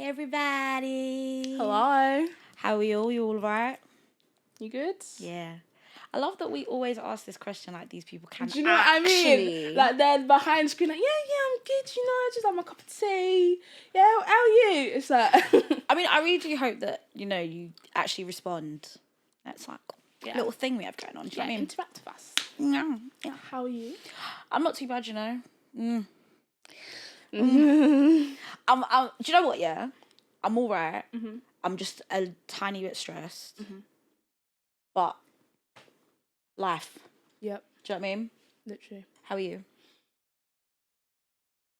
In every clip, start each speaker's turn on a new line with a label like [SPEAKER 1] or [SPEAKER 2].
[SPEAKER 1] Hey everybody.
[SPEAKER 2] Hello.
[SPEAKER 1] How are you all? You all right?
[SPEAKER 2] You good?
[SPEAKER 1] Yeah. I love that we always ask this question like these people can
[SPEAKER 2] Do you know what I mean? Like they're behind screen like, yeah, I'm good, you know, I just have my cup of tea. Yeah, how are you? It's like
[SPEAKER 1] I mean, I really do hope that, you actually respond. That's like a little thing we have going on. Do you know what I mean?
[SPEAKER 2] Interact with us.
[SPEAKER 1] Yeah.
[SPEAKER 2] How are you?
[SPEAKER 1] I'm not too bad, you know.
[SPEAKER 2] Mm-hmm.
[SPEAKER 1] Do you know what, yeah? I'm all right.
[SPEAKER 2] Mm-hmm.
[SPEAKER 1] I'm just a tiny bit stressed.
[SPEAKER 2] Mm-hmm.
[SPEAKER 1] But life.
[SPEAKER 2] Yep.
[SPEAKER 1] Do you know what I mean?
[SPEAKER 2] Literally.
[SPEAKER 1] How are you?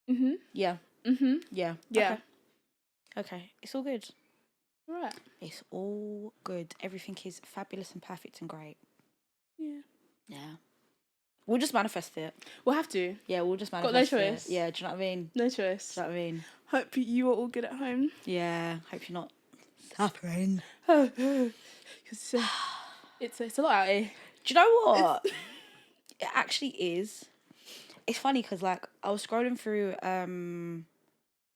[SPEAKER 2] Mm-hmm.
[SPEAKER 1] Yeah.
[SPEAKER 2] Mm-hmm.
[SPEAKER 1] Yeah.
[SPEAKER 2] Yeah.
[SPEAKER 1] Okay. It's all good.
[SPEAKER 2] Right.
[SPEAKER 1] It's all good. Everything is fabulous and perfect and great.
[SPEAKER 2] Yeah.
[SPEAKER 1] Yeah. We'll just manifest it.
[SPEAKER 2] We'll have to.
[SPEAKER 1] Yeah, we'll just
[SPEAKER 2] Got
[SPEAKER 1] manifest
[SPEAKER 2] no
[SPEAKER 1] it.
[SPEAKER 2] choice.
[SPEAKER 1] Yeah, do you know what I mean?
[SPEAKER 2] No choice.
[SPEAKER 1] Do you know what I mean?
[SPEAKER 2] Hope you are all good at home.
[SPEAKER 1] Yeah, hope you're not suffering.
[SPEAKER 2] It's a lot out here.
[SPEAKER 1] Do you know what? It actually is. It's funny because, like, I was scrolling through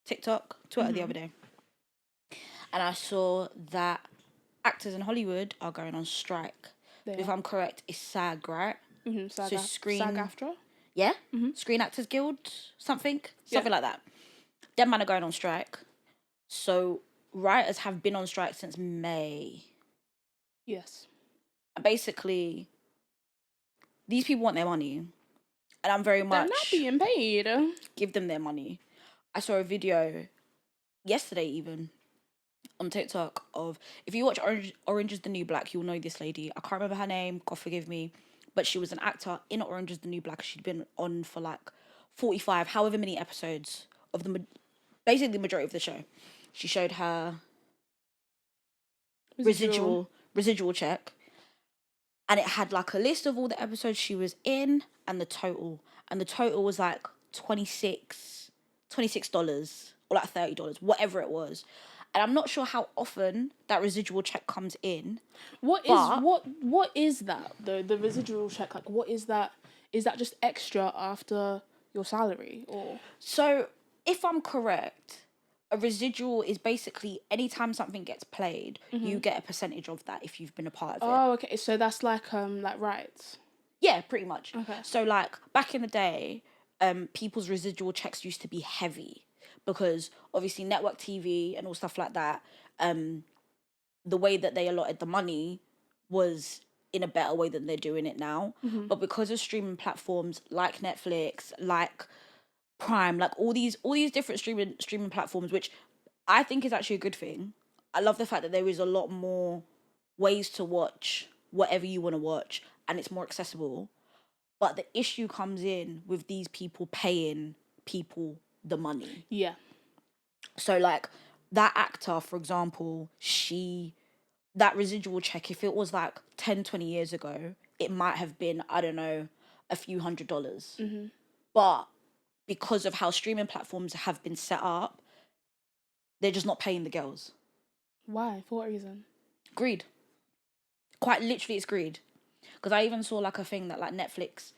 [SPEAKER 1] Twitter the other day, and I saw that actors in Hollywood are going on strike. If I'm correct, it's SAG, right?
[SPEAKER 2] Mm-hmm.
[SPEAKER 1] SAG-AFTRA? Yeah? Mm-hmm. Screen Actors Guild? Something like that. Them man are going on strike. So writers have been on strike since May.
[SPEAKER 2] Yes.
[SPEAKER 1] And basically, these people want their money. And I'm very much...
[SPEAKER 2] They're not being paid.
[SPEAKER 1] Give them their money. I saw a video yesterday even on TikTok of... If you watch Orange is the New Black, you'll know this lady. I can't remember her name. God forgive me. But she was an actor in Orange is the New Black. She'd been on for like 45, however many episodes of basically the majority of the show. She showed her residual check, and it had like a list of all the episodes she was in and the total was like $26 or like $30, whatever it was. And I'm not sure how often that residual check comes in.
[SPEAKER 2] What is that though? The residual check, like what is that? Is that just extra after your salary or?
[SPEAKER 1] So if I'm correct, a residual is basically anytime something gets played, you get a percentage of that if you've been a part of it.
[SPEAKER 2] Oh, okay. So that's like rights.
[SPEAKER 1] Yeah, pretty much.
[SPEAKER 2] Okay.
[SPEAKER 1] So like back in the day, people's residual checks used to be heavy because obviously network TV and all stuff like that, the way that they allotted the money was in a better way than they're doing it now. But because of streaming platforms like Netflix, like Prime, like all these different streaming platforms, which I think is actually a good thing. I love the fact that there is a lot more ways to watch whatever you want to watch and it's more accessible. But the issue comes in with these people paying people the money.
[SPEAKER 2] Yeah.
[SPEAKER 1] So like that actor, for example, that residual check, if it was like 10, 20 years ago, it might have been, I don't know, a few $100s. But because of how streaming platforms have been set up, they're just not paying the girls.
[SPEAKER 2] Why? For what reason?
[SPEAKER 1] Greed. Quite literally, it's greed. Because I even saw like a thing that like Netflix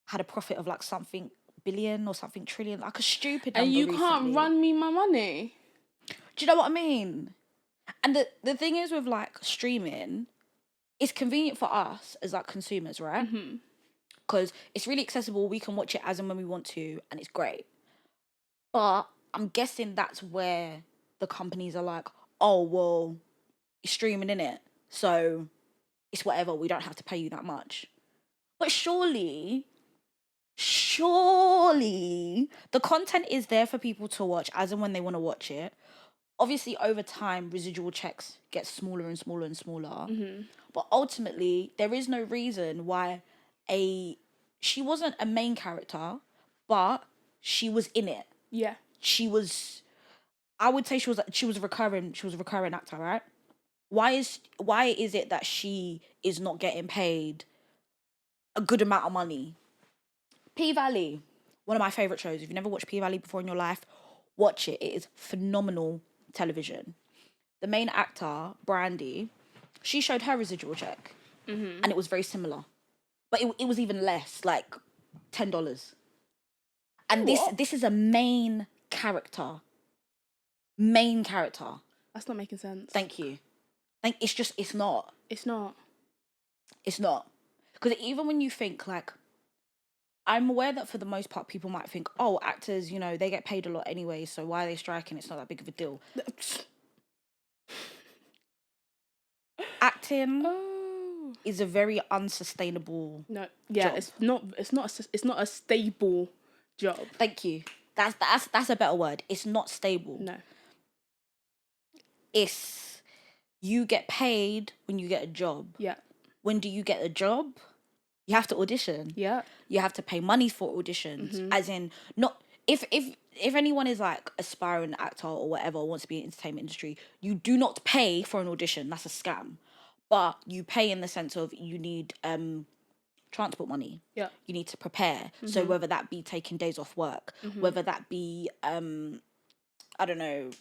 [SPEAKER 1] had a profit of like something billion or something trillion, like a stupid number.
[SPEAKER 2] And you
[SPEAKER 1] recently.
[SPEAKER 2] can't run me my money.
[SPEAKER 1] Do you know what I mean? And the thing is with like streaming, it's convenient for us as like consumers, right? Because it's really accessible. We can watch it as and when we want to, and it's great. But I'm guessing that's where the companies are like, oh, well, it's streaming, innit? So it's whatever. We don't have to pay you that much. But surely the content is there for people to watch as and when they want to watch it. Obviously, over time, residual checks get smaller and smaller and smaller. But ultimately, there is no reason why she wasn't a main character, but she was in it.
[SPEAKER 2] Yeah.
[SPEAKER 1] I would say she was a recurring actor, right? Why is it that she is not getting paid a good amount of money? P-Valley, one of my favourite shows. If you've never watched P-Valley before in your life, watch it. It is phenomenal television. The main actor, Brandy, she showed her residual check. And it was very similar. But it was even less, like $10. And this is a main character. main character.
[SPEAKER 2] That's not making sense.
[SPEAKER 1] Thank you. It's not.
[SPEAKER 2] It's not.
[SPEAKER 1] It's not. Because even when you think, like, I'm aware that for the most part, people might think, oh, actors, you know, they get paid a lot anyway, so why are they striking? It's not that big of a deal. Acting
[SPEAKER 2] Oh.
[SPEAKER 1] is a very unsustainable
[SPEAKER 2] No. Yeah,
[SPEAKER 1] job.
[SPEAKER 2] it's not a stable job.
[SPEAKER 1] Thank you. That's a better word. It's not stable.
[SPEAKER 2] No.
[SPEAKER 1] It's you get paid when you get a job.
[SPEAKER 2] Yeah.
[SPEAKER 1] When do you get a job? You have to audition.
[SPEAKER 2] Yeah.
[SPEAKER 1] You have to pay money for auditions. As in, not if anyone is like aspiring actor or whatever, wants to be in the entertainment industry, you do not pay for an audition. That's a scam. But you pay in the sense of you need transport money.
[SPEAKER 2] Yeah.
[SPEAKER 1] You need to prepare. So whether that be taking days off work, whether that be I don't know,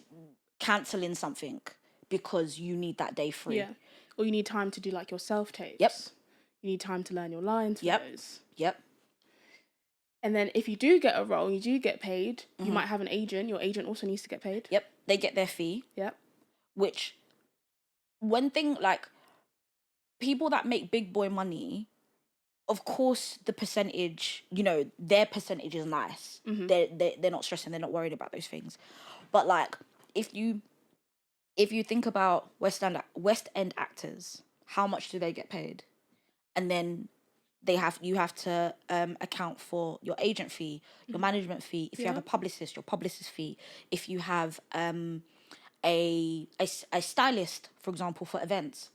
[SPEAKER 1] cancelling something because you need that day free.
[SPEAKER 2] Yeah. Or you need time to do like your self tapes.
[SPEAKER 1] Yep.
[SPEAKER 2] You need time to learn your lines for
[SPEAKER 1] Yep.
[SPEAKER 2] those.
[SPEAKER 1] Yep.
[SPEAKER 2] And then if you do get a role, you do get paid. You might have an agent. Your agent also needs to get paid.
[SPEAKER 1] Yep. They get their fee.
[SPEAKER 2] Yep.
[SPEAKER 1] Which one thing, like, people that make big boy money, of course the percentage, you know, their percentage is nice. They're not stressing, they're not worried about those things. But like if you think about West End actors, how much do they get paid? And then you have to account for your agent fee, your management fee. If you have a publicist, your publicist fee. If you have a stylist, for example, for events,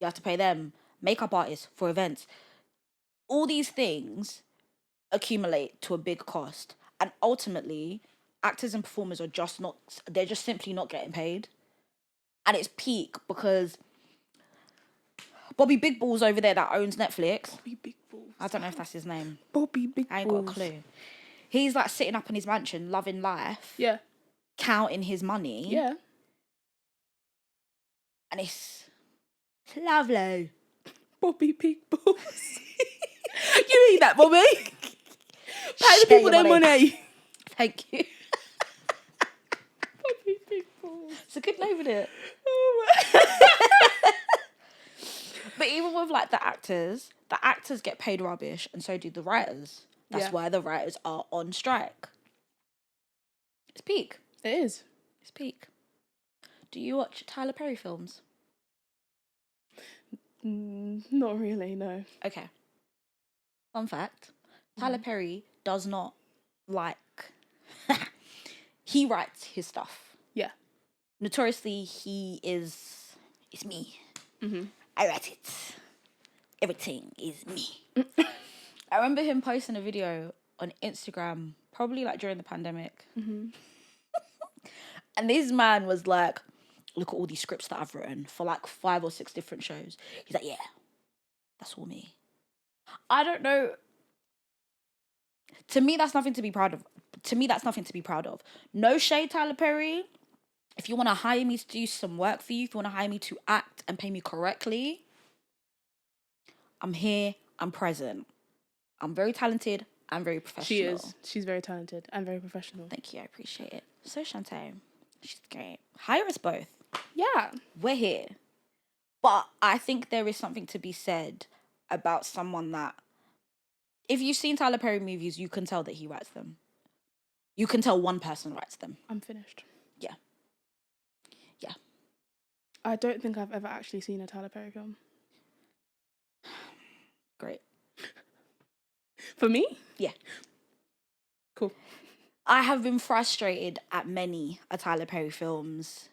[SPEAKER 1] you have to pay them. Makeup artists for events. All these things accumulate to a big cost, and ultimately, actors and performers are just not. They're just simply not getting paid, and it's peak because Bobby Big Balls over there that owns Netflix.
[SPEAKER 2] Bobby Big Balls.
[SPEAKER 1] I don't know if that's his name.
[SPEAKER 2] Bobby Big Balls.
[SPEAKER 1] I ain't got a clue. He's like sitting up in his mansion, loving life.
[SPEAKER 2] Yeah.
[SPEAKER 1] Counting his money.
[SPEAKER 2] Yeah.
[SPEAKER 1] And it's lovely.
[SPEAKER 2] Bobby Big Balls. You eat that, Bobby. Pay the
[SPEAKER 1] Share
[SPEAKER 2] people
[SPEAKER 1] your
[SPEAKER 2] their money.
[SPEAKER 1] Thank you.
[SPEAKER 2] Bobby Big Balls.
[SPEAKER 1] It's a good name, isn't it?
[SPEAKER 2] Oh my.
[SPEAKER 1] But even with like the actors get paid rubbish, and so do the writers. That's why the writers are on strike. It's peak.
[SPEAKER 2] It is.
[SPEAKER 1] It's peak. Do you watch Tyler Perry films?
[SPEAKER 2] Not really, no.
[SPEAKER 1] Okay. Fun fact. Tyler Perry does not like... He writes his stuff.
[SPEAKER 2] Yeah.
[SPEAKER 1] Notoriously, he is... It's me. I write it. Everything is me. I remember him posting a video on Instagram, probably like during the pandemic. And this man was like, look at all these scripts that I've written for like 5 or 6 different shows. He's like, yeah, that's all me. I don't know. To me, that's nothing to be proud of. No shade, Tyler Perry. If you want to hire me to do some work for you, if you want to hire me to act and pay me correctly, I'm here, I'm present. I'm very talented, I'm very professional.
[SPEAKER 2] She is. She's very talented and very professional.
[SPEAKER 1] Thank you, I appreciate it. So Chantae, she's great. Hire us both.
[SPEAKER 2] Yeah.
[SPEAKER 1] We're here. But I think there is something to be said about someone that, if you've seen Tyler Perry movies, you can tell that he writes them. You can tell one person writes them.
[SPEAKER 2] I'm finished.
[SPEAKER 1] Yeah. Yeah.
[SPEAKER 2] I don't think I've ever actually seen a Tyler Perry film.
[SPEAKER 1] Great.
[SPEAKER 2] For me?
[SPEAKER 1] Yeah.
[SPEAKER 2] Cool.
[SPEAKER 1] I have been frustrated at many Tyler Perry films.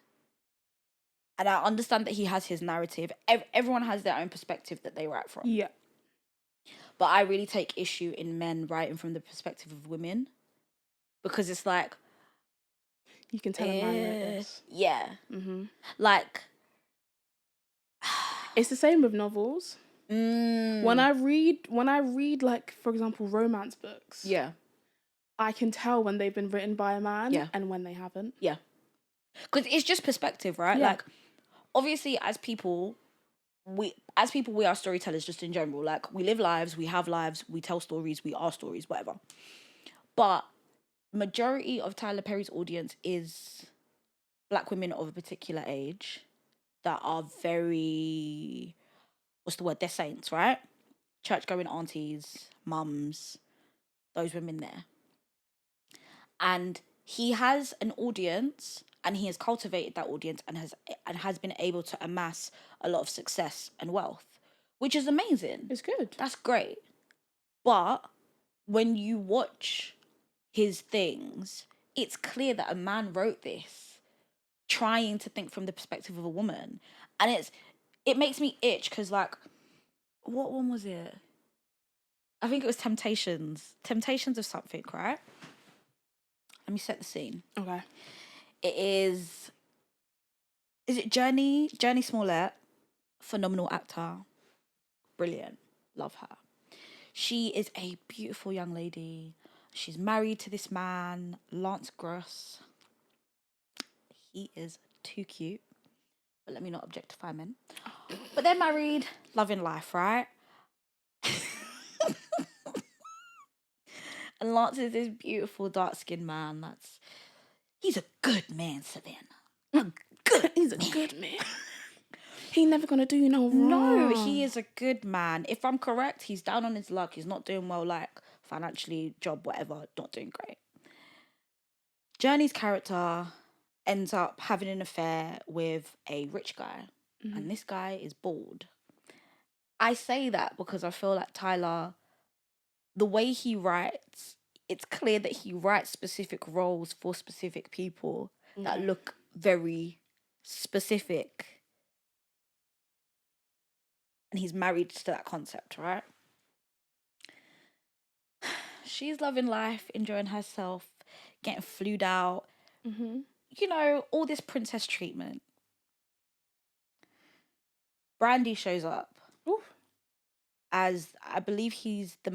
[SPEAKER 1] And I understand that he has his narrative. Everyone has their own perspective that they write from.
[SPEAKER 2] Yeah.
[SPEAKER 1] But I really take issue in men writing from the perspective of women. Because it's like...
[SPEAKER 2] You can tell a man wrote this.
[SPEAKER 1] Yeah. Like...
[SPEAKER 2] It's the same with novels.
[SPEAKER 1] Mm.
[SPEAKER 2] When I read like, for example, romance books,
[SPEAKER 1] Yeah.
[SPEAKER 2] I can tell when they've been written by a man and when they haven't.
[SPEAKER 1] Yeah. Because it's just perspective, right?
[SPEAKER 2] Yeah.
[SPEAKER 1] Like, obviously, as people, we are storytellers just in general. Like, we live lives, we have lives, we tell stories, we are stories, whatever. But majority of Tyler Perry's audience is black women of a particular age that are very, what's the word? They're saints, right? Church going aunties, mums, those women there. And he has an audience, and he has cultivated that audience, and has been able to amass a lot of success and wealth, which is amazing.
[SPEAKER 2] It's good.
[SPEAKER 1] That's great. But when you watch his things, it's clear that a man wrote this trying to think from the perspective of a woman. And it makes me itch because, like, what one was it? I think it was Temptations. Temptations of something, right? Let me set the scene.
[SPEAKER 2] Okay.
[SPEAKER 1] It is it Journey? Journey Smollett, phenomenal actor. Brilliant. Love her. She is a beautiful young lady. She's married to this man, Lance Gross. He is too cute. But let me not objectify men. But they're married, loving life, right? And Lance is this beautiful dark-skinned man. He's a good man, Savannah.
[SPEAKER 2] He's a good man. He never gonna do you no wrong.
[SPEAKER 1] No, he is a good man. If I'm correct, he's down on his luck. He's not doing well, like, financially, job, whatever. Not doing great. Journey's character ends up having an affair with a rich guy. Mm-hmm. And this guy is bald. I say that because I feel like Tyler, the way he writes, it's clear that he writes specific roles for specific people that look very specific. And he's married to that concept, right? She's loving life, enjoying herself, getting flued out. Mm-hmm. You know, all this princess treatment. Brandy shows up. Oof. As, I believe he's the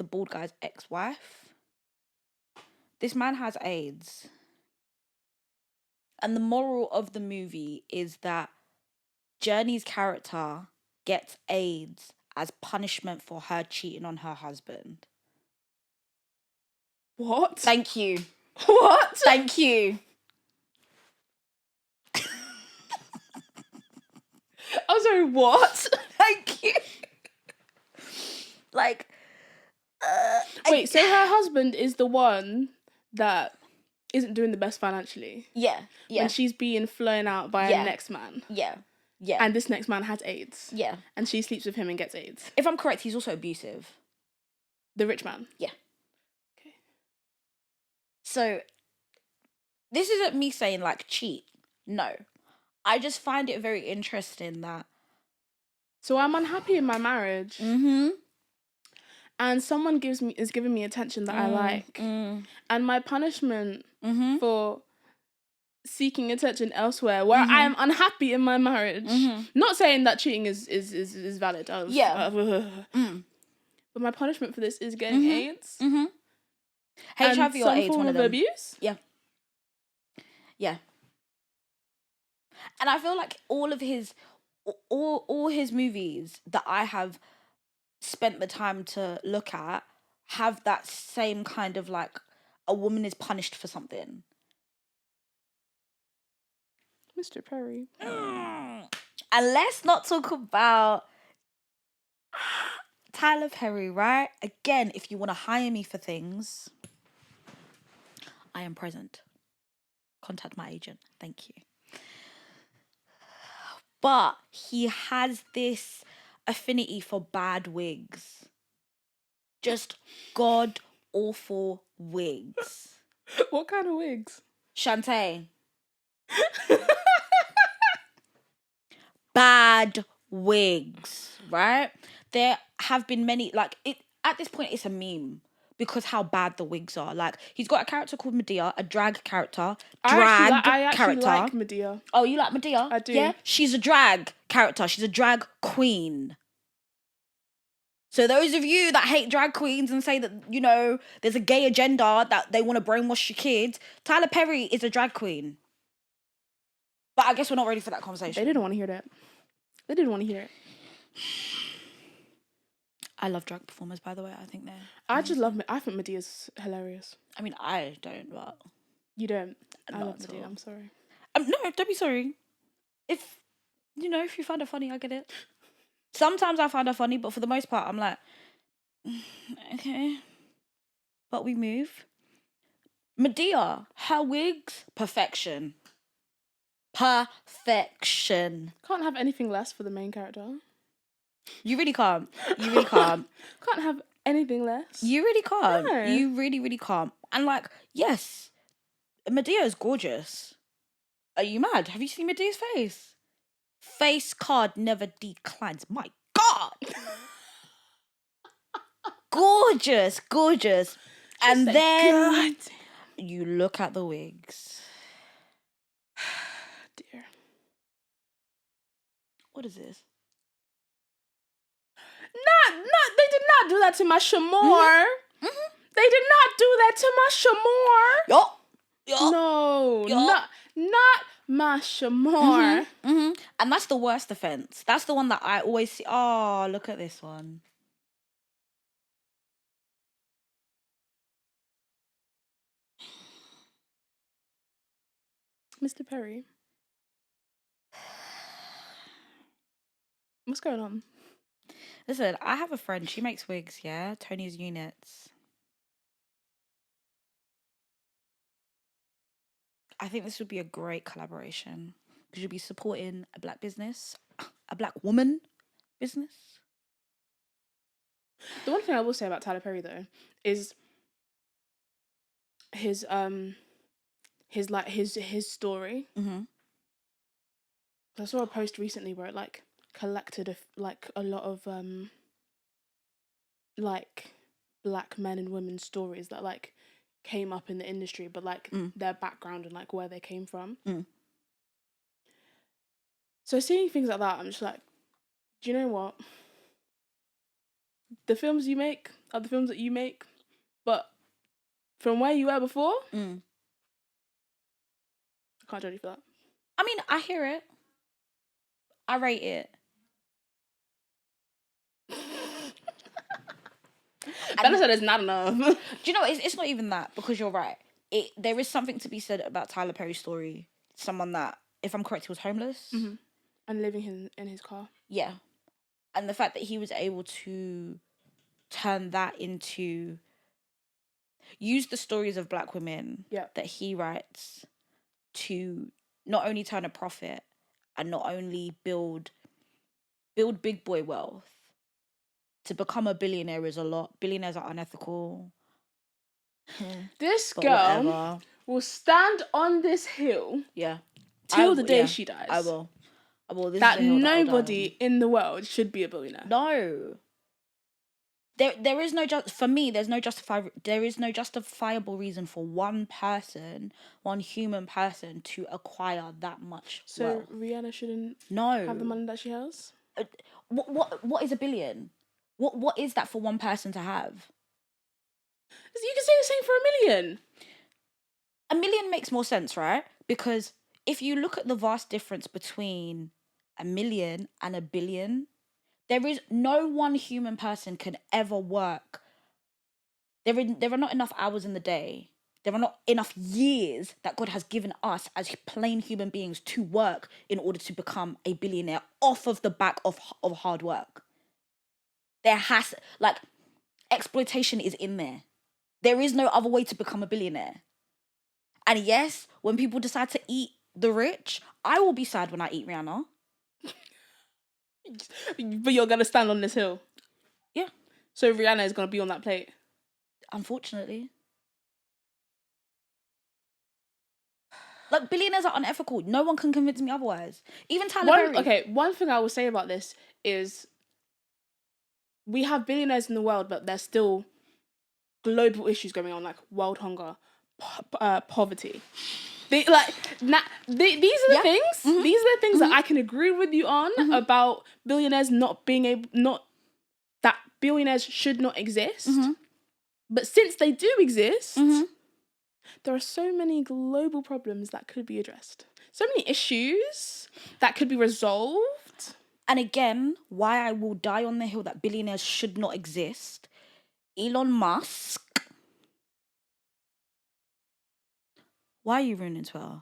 [SPEAKER 1] bald guy's ex-wife. This man has AIDS. And the moral of the movie is that Journey's character gets AIDS as punishment for her cheating on her husband.
[SPEAKER 2] What?
[SPEAKER 1] Thank you.
[SPEAKER 2] What?
[SPEAKER 1] Thank you.
[SPEAKER 2] I'm sorry, what?
[SPEAKER 1] Thank you. Like,
[SPEAKER 2] wait, so her husband is the one that isn't doing the best financially?
[SPEAKER 1] Yeah.
[SPEAKER 2] When she's being flown out by a next man?
[SPEAKER 1] Yeah. Yeah.
[SPEAKER 2] And this next man has AIDS?
[SPEAKER 1] Yeah.
[SPEAKER 2] And she sleeps with him and gets AIDS?
[SPEAKER 1] If I'm correct, he's also abusive.
[SPEAKER 2] The rich man?
[SPEAKER 1] Yeah. Okay. So, this isn't me saying, like, cheat. No. I just find it very interesting that...
[SPEAKER 2] So I'm unhappy in my marriage. Mm-hmm. And someone is giving me attention that I like. Mm. And my punishment for seeking attention elsewhere, where I am unhappy in my marriage. Mm-hmm. Not saying that cheating is valid. But my punishment for this is getting AIDS. Mm-hmm.
[SPEAKER 1] HIV or AIDS, one of them.
[SPEAKER 2] Abuse?
[SPEAKER 1] Yeah. Yeah. And I feel like all his movies that I have spent the time to look at have that same kind of, like, a woman is punished for something.
[SPEAKER 2] Mr. Perry.
[SPEAKER 1] And let's not talk about Tyler Perry, right? Again, if you want to hire me for things, I am present. Contact my agent. Thank you. But he has this affinity for bad wigs. Just god awful wigs.
[SPEAKER 2] What kind of wigs?
[SPEAKER 1] Chantae. Bad wigs, right? There have been many, like, it at this point it's a meme because how bad the wigs are. Like, he's got a character called Medea, a drag character.
[SPEAKER 2] I actually like Medea.
[SPEAKER 1] Oh, you like Medea?
[SPEAKER 2] I do.
[SPEAKER 1] Yeah, she's a drag character. She's a drag queen. So those of you that hate drag queens and say that, you know, there's a gay agenda that they want to brainwash your kids, Tyler Perry is a drag queen. But I guess we're not ready for that conversation.
[SPEAKER 2] They didn't want to hear that. They didn't want to hear it.
[SPEAKER 1] I love drag performers, by the way. I think they're...
[SPEAKER 2] I think Medea's hilarious.
[SPEAKER 1] I mean, I don't, but...
[SPEAKER 2] You don't? I love Medea, I'm sorry.
[SPEAKER 1] No, don't be sorry. If if you find her funny, I get it. Sometimes I find her funny, but for the most part, I'm like, okay. But we move. Medea, her wigs, perfection. Perfection.
[SPEAKER 2] Can't have anything less for the main character.
[SPEAKER 1] You really can't. You really can't.
[SPEAKER 2] Can't have anything less.
[SPEAKER 1] You really can't.
[SPEAKER 2] No.
[SPEAKER 1] You really, really can't. And like, yes, Medea is gorgeous. Are you mad? Have you seen Medea's face? Face card never declines. My God. Gorgeous, gorgeous. And then you look at the wigs.
[SPEAKER 2] Dear.
[SPEAKER 1] What is this?
[SPEAKER 2] They did not do that to my Shamor.
[SPEAKER 1] Mm-hmm.
[SPEAKER 2] They did not do that to my Shamor.
[SPEAKER 1] Yo.
[SPEAKER 2] No, not my Shamor.
[SPEAKER 1] And that's the worst offense. That's the one that I always see. Oh, look at this one.
[SPEAKER 2] Mr. Perry. What's going on?
[SPEAKER 1] Listen, I have a friend. She makes wigs, yeah? Tony's Units. I think this would be a great collaboration because you'll be supporting a black business, a black woman business.
[SPEAKER 2] The one thing I will say about Tyler Perry though is his story.
[SPEAKER 1] Mm-hmm.
[SPEAKER 2] I saw a post recently where it like collected a lot of like black men and women's stories that like came up in the industry, but like their background and like where they came from. So seeing things like that, I'm just like, do you know what? The films you make are the films that you make, but from where you were before, I can't judge you for that.
[SPEAKER 1] I mean, I hear it. I rate it.
[SPEAKER 2] Bella said it's not enough.
[SPEAKER 1] Do you know, it's not even that, because you're right. There is something to be said about Tyler Perry's story. Someone that, if I'm correct, he was homeless.
[SPEAKER 2] Mm-hmm. And living in his car.
[SPEAKER 1] Yeah. And the fact that he was able to turn that into... use the stories of black women that he writes to not only turn a profit and not only build big boy wealth. To become a billionaire is a lot. Billionaires are unethical.
[SPEAKER 2] This girl will stand on this hill till the day she dies.
[SPEAKER 1] I will. This
[SPEAKER 2] that nobody in the world should be a billionaire.
[SPEAKER 1] No. There is no for me. There is no justifiable reason for one human person, to acquire that much wealth.
[SPEAKER 2] So Rihanna shouldn't have the money that she has.
[SPEAKER 1] What is a billion? What is that for one person to have?
[SPEAKER 2] You can say the same for $1 million.
[SPEAKER 1] $1 million makes more sense, right? Because if you look at the vast difference between $1 million and $1 billion, there is no one human person can ever work. There are not enough hours in the day. There are not enough years that God has given us as plain human beings to work in order to become a billionaire off of the back of hard work. Exploitation is in there. There is no other way to become a billionaire. And yes, when people decide to eat the rich, I will be sad when I eat Rihanna.
[SPEAKER 2] But you're going to stand on this hill?
[SPEAKER 1] Yeah.
[SPEAKER 2] So Rihanna is going to be on that plate?
[SPEAKER 1] Unfortunately. Like, billionaires are unethical. No one can convince me otherwise. Even Tyler Perry.
[SPEAKER 2] Okay, one thing I will say about this is we have billionaires in the world, but there's still global issues going on, like world hunger, poverty. These are the things. Mm-hmm. These are the things that I can agree with you on about billionaires that billionaires should not exist. Mm-hmm. But since they do exist, there are so many global problems that could be addressed. So many issues that could be resolved.
[SPEAKER 1] And again, why I will die on the hill that billionaires should not exist. Elon Musk. Why are you ruining Twitter?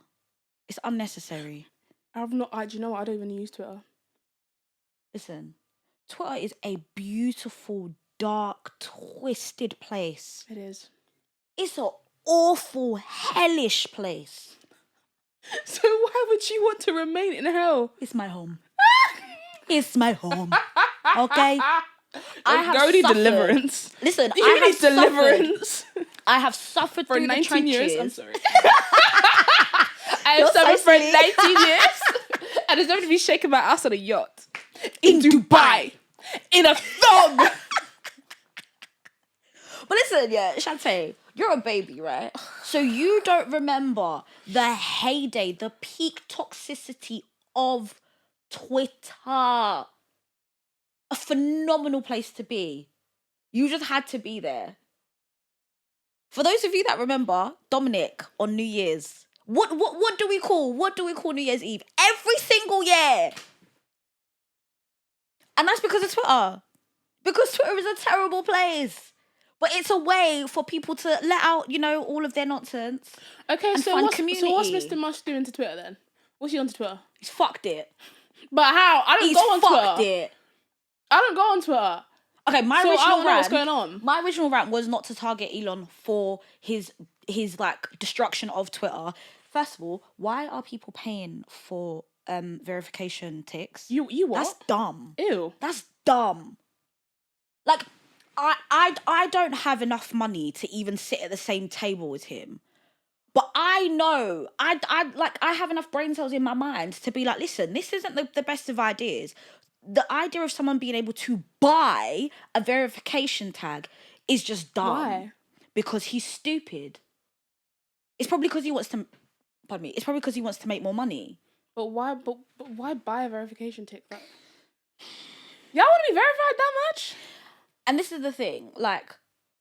[SPEAKER 1] It's unnecessary.
[SPEAKER 2] Do you know what? I don't even use Twitter.
[SPEAKER 1] Listen, Twitter is a beautiful, dark, twisted place.
[SPEAKER 2] It is.
[SPEAKER 1] It's an awful, hellish place.
[SPEAKER 2] So why would you want to remain in hell?
[SPEAKER 1] It's my home. It's my home. Okay? I have
[SPEAKER 2] go need
[SPEAKER 1] suffered.
[SPEAKER 2] Deliverance.
[SPEAKER 1] Listen,
[SPEAKER 2] You
[SPEAKER 1] I
[SPEAKER 2] need
[SPEAKER 1] have
[SPEAKER 2] deliverance.
[SPEAKER 1] suffered. I have suffered
[SPEAKER 2] For
[SPEAKER 1] through
[SPEAKER 2] 19
[SPEAKER 1] the trenches.
[SPEAKER 2] years. I'm sorry. I have suffered for 19 years. And deserve to be shaken by us on a yacht. In Dubai. In a thong.
[SPEAKER 1] But listen, yeah, Chantae, you're a baby, right? So you don't remember the heyday, the peak toxicity of Twitter. A phenomenal place to be. You just had to be there. For those of you that remember, Dominic on New Year's. What do we call New Year's Eve? Every single year. And that's because of Twitter. Because Twitter is a terrible place. But it's a way for people to let out, all of their nonsense.
[SPEAKER 2] Okay,
[SPEAKER 1] and
[SPEAKER 2] so
[SPEAKER 1] find
[SPEAKER 2] what's
[SPEAKER 1] community.
[SPEAKER 2] Mr. Mush doing to Twitter then? What's he on to Twitter?
[SPEAKER 1] He's fucked it.
[SPEAKER 2] But how? I don't go on
[SPEAKER 1] fucked
[SPEAKER 2] Twitter.
[SPEAKER 1] it.
[SPEAKER 2] I don't go on Twitter.
[SPEAKER 1] Okay,
[SPEAKER 2] I don't know what's going on.
[SPEAKER 1] My original rant was not to target Elon for his like destruction of Twitter. First of all, why are people paying for verification ticks?
[SPEAKER 2] You what?
[SPEAKER 1] That's dumb.
[SPEAKER 2] Ew.
[SPEAKER 1] That's dumb. Like, I don't have enough money to even sit at the same table as him. But I know, I have enough brain cells in my mind to be like, listen, this isn't the best of ideas. The idea of someone being able to buy a verification tag is just dumb.
[SPEAKER 2] Why?
[SPEAKER 1] Because he's stupid. It's probably because he wants to, pardon me, it's probably because he wants to make more money.
[SPEAKER 2] But why buy a verification tick? Y'all want to be verified that much?
[SPEAKER 1] And this is the thing, like,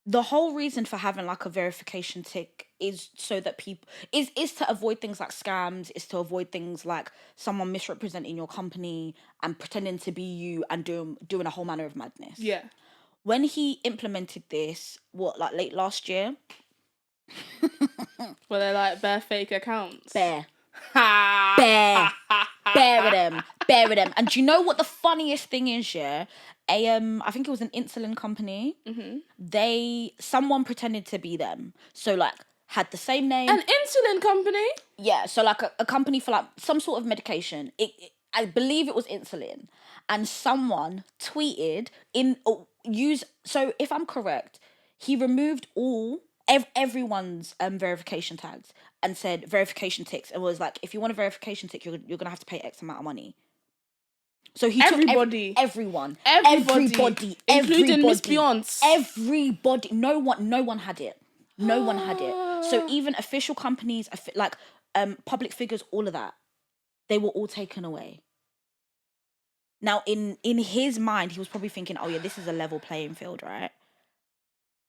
[SPEAKER 1] the whole reason for having like a verification tick is so that people is to avoid things like scams, is to avoid things like someone misrepresenting your company and pretending to be you and doing a whole manner of madness.
[SPEAKER 2] Yeah.
[SPEAKER 1] When he implemented this, late last year?
[SPEAKER 2] Well, they're like bare fake accounts.
[SPEAKER 1] Bare with them. And do you know what the funniest thing is, yeah? I think it was an insulin company. Mm-hmm. Someone pretended to be them. So like had the same name.
[SPEAKER 2] An insulin company?
[SPEAKER 1] Yeah. So like a company for like some sort of medication. I believe it was insulin. And someone tweeted so if I'm correct, he removed everyone's verification tags and said verification ticks and was like, if you want a verification tick, you're gonna have to pay X amount of money. So he
[SPEAKER 2] everybody,
[SPEAKER 1] took everybody,
[SPEAKER 2] including Miss Beyonce.
[SPEAKER 1] Everybody, no one had it. No one had it. So even official companies, like public figures, all of that, they were all taken away. Now, in his mind, he was probably thinking, "Oh yeah, this is a level playing field, right?"